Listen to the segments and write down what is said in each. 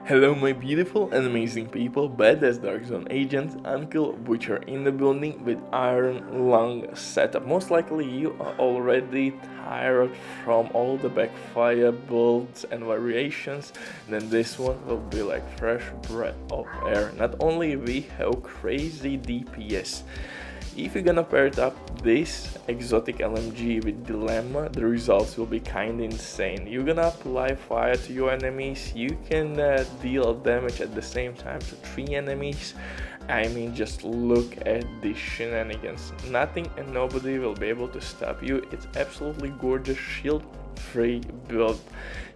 Hello my beautiful and amazing people, badass Dark Zone agents, Uncle Butcher in the building with Iron Lung setup. Most likely you are already tired from all the backfire builds and variations, then this one will be like fresh breath of air. Not only we have crazy DPS, if you're gonna pair it up this exotic LMG with Dilemma, the results will be kinda insane. You're gonna apply fire to your enemies, you can deal damage at the same time to 3 enemies. I mean, just look at these shenanigans. Nothing and nobody will be able to stop you. It's absolutely gorgeous shield free build.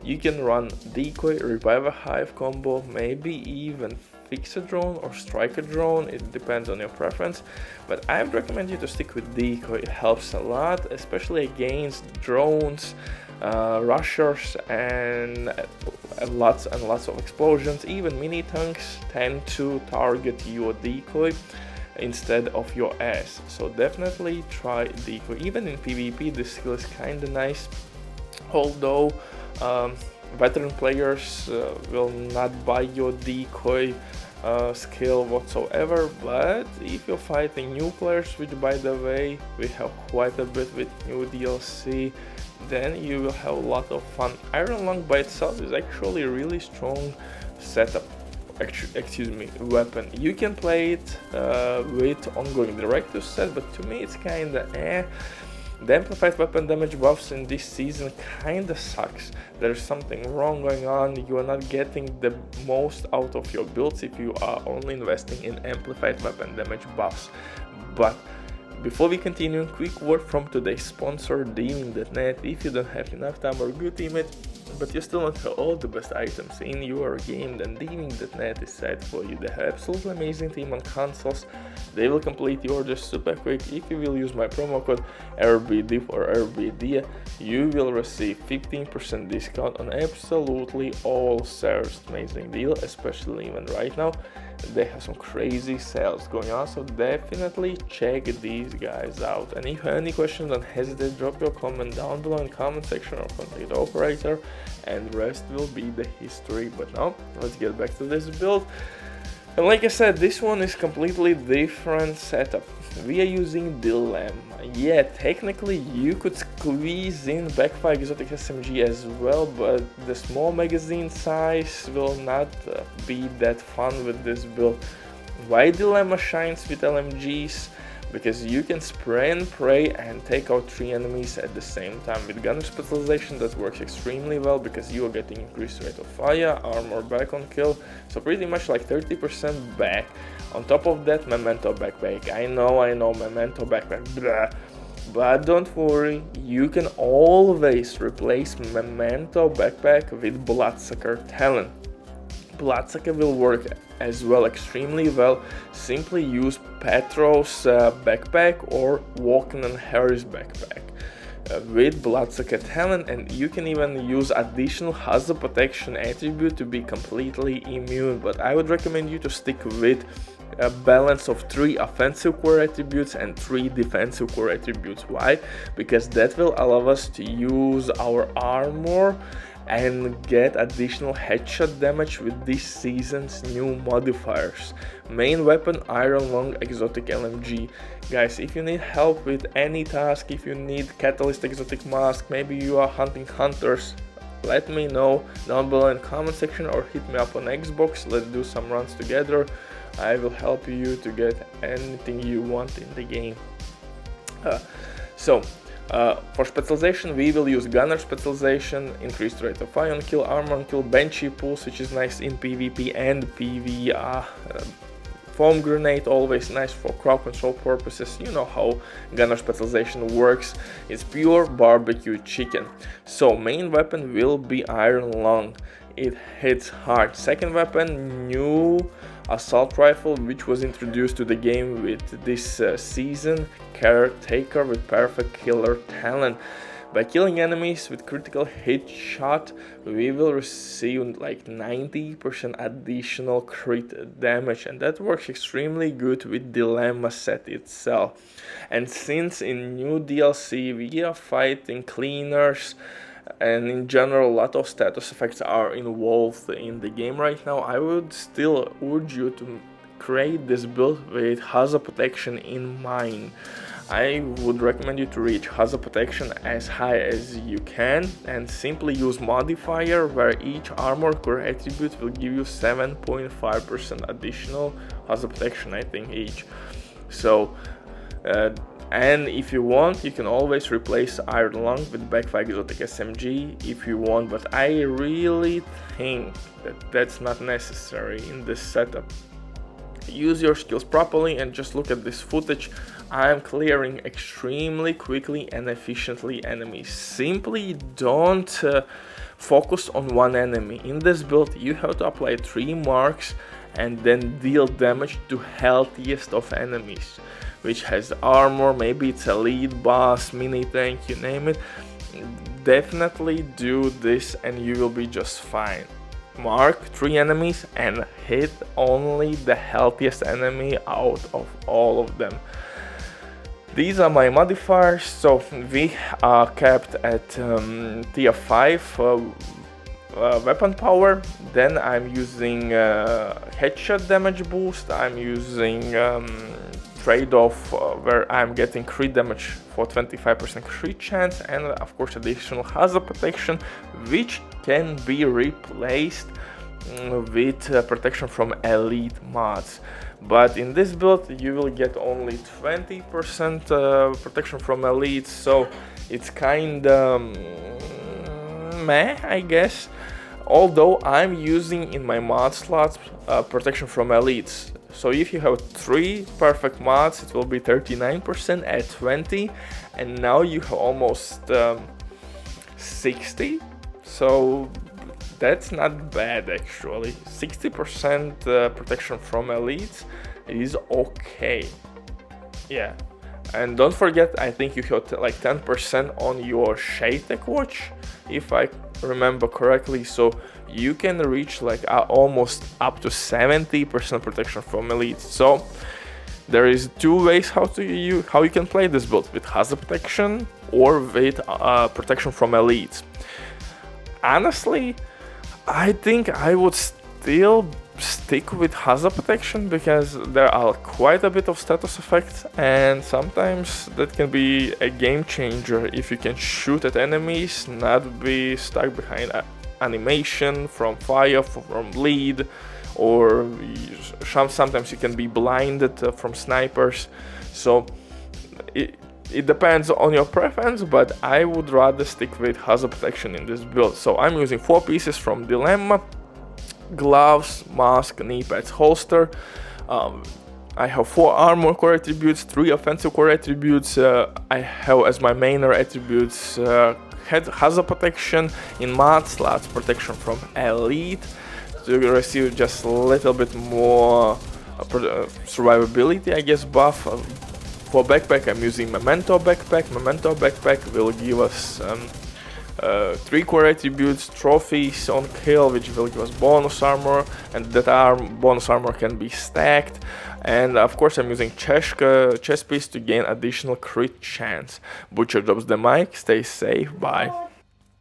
You can run decoy, revive a hive combo, maybe even fix a drone or strike a drone, it depends on your preference, but I would recommend you to stick with decoy. It helps a lot, especially against drones, rushers, and lots and lots of explosions. Even mini tanks tend to target your decoy instead of your ass, so definitely try decoy. Even in PvP this skill is kinda nice, although veteran players will not buy your decoy skill whatsoever, but if you're fighting new players, which by the way we have quite a bit with new DLC, then you will have a lot of fun. Iron Lung by itself is actually a really strong setup, weapon. You can play it with ongoing directive set, but to me it's kinda eh. The amplified weapon damage buffs in this season kinda sucks. There's something wrong going on, you are not getting the most out of your builds if you are only investing in amplified weapon damage buffs. But before we continue, quick word from today's sponsor, Deeming.net. If you don't have enough time or good teammate, but you still want all the best items in your game, then Deeming.net is set for you. They have absolutely amazing team on consoles. They will complete your orders super quick. If you will use my promo code RBDIF or RBD, you will receive 15% discount on absolutely all servers. Amazing deal, especially even right now. They have some crazy sales going on, so definitely check these guys out. And if you have any questions, don't hesitate, drop your comment down below in the comment section or contact the operator, and the rest will be the history. But now let's get back to this build. And like I said, this one is completely different setup. We are using Dilemma. Yeah, technically you could squeeze in Backfire Exotic SMG as well, but the small magazine size will not be that fun with this build. Why Dilemma shines with LMGs? Because you can spray and pray and take out 3 enemies at the same time. With gunner specialization that works extremely well because you are getting increased rate of fire, armor back on kill, so pretty much like 30% back. On top of that, memento backpack. I know, memento backpack, blah. But don't worry, you can always replace memento backpack with bloodsucker talent. Bloodsucker will work as well extremely well. Simply use Petro's backpack or Walken and Harry's backpack with Bloodsucker talent, and you can even use additional hazard protection attribute to be completely immune. But I would recommend you to stick with a balance of 3 offensive core attributes and 3 defensive core attributes. Why? Because that will allow us to use our armor and get additional headshot damage with this season's new modifiers. Main weapon, Iron Lung exotic LMG. Guys, if you need help with any task, if you need catalyst exotic mask, maybe you are hunting hunters, let me know down below in the comment section or hit me up on Xbox. Let's do some runs together. I will help you to get anything you want in the game. For specialization, we will use gunner specialization, increased rate of fire on kill, armor on kill, benchy pulse, which is nice in PvP and PvE. Foam grenade, always nice for crowd control purposes. You know how gunner specialization works. It's pure barbecue chicken. So main weapon will be Iron Lung. It hits hard. Second weapon, new assault rifle, which was introduced to the game with this season, Caretaker with perfect killer talent. By killing enemies with critical hit shot, we will receive like 90% additional crit damage, and that works extremely good with Dilemma set itself. And since in new DLC we are fighting cleaners and in general a lot of status effects are involved in the game right now, I would still urge you to create this build with hazard protection in mind. I would recommend you to reach hazard protection as high as you can and simply use modifier, where each armor core attribute will give you 7.5% additional hazard protection, I think, each. So and if you want, you can always replace Iron Lung with Backfire Exotic SMG if you want, but I really think that that's not necessary in this setup. Use your skills properly and just look at this footage. I'm clearing extremely quickly and efficiently enemies. Simply don't focus on one enemy. In this build you have to apply 3 marks and then deal damage to healthiest of enemies, which has armor, maybe it's a lead boss, mini tank, you name it. Definitely do this and you will be just fine. Mark 3 enemies and hit only the healthiest enemy out of all of them. These are my modifiers, so we are capped at tier 5 weapon power. Then I'm using headshot damage boost, I'm using trade-off where I'm getting crit damage for 25% crit chance, and of course additional hazard protection, which can be replaced with protection from elite mods. But in this build you will get only 20% protection from elites, so it's kinda meh, I guess. Although I'm using in my mod slots protection from elites. So if you have 3 perfect mods, it will be 39% at 20, and now you have almost 60. So that's not bad actually. 60% protection from elites is okay. Yeah. And don't forget, I think you have like 10% on your Shade Tech Watch, if I remember correctly, so you can reach like almost up to 70% protection from elites. So there is 2 ways how you can play this build, with hazard protection or with protection from elites. Honestly, I think I would still stick with hazard protection because there are quite a bit of status effects, and sometimes that can be a game changer if you can shoot at enemies, not be stuck behind animation from fire, from lead, or sometimes you can be blinded from snipers. So it depends on your preference, but I would rather stick with hazard protection in this build. So I'm using 4 pieces from Dilemma: gloves, mask, knee pads, holster. I have 4 armor core attributes, 3 offensive core attributes. I have as my main attributes hazard protection, in mod slots protection from elite, to receive just a little bit more survivability, I guess, buff. For backpack I'm using Memento backpack. Memento backpack will give us 3 core attributes, trophies on kill, which will give us bonus armor, and that bonus armor can be stacked. And of course I'm using chest piece to gain additional crit chance. Butcher drops the mic, stay safe, bye.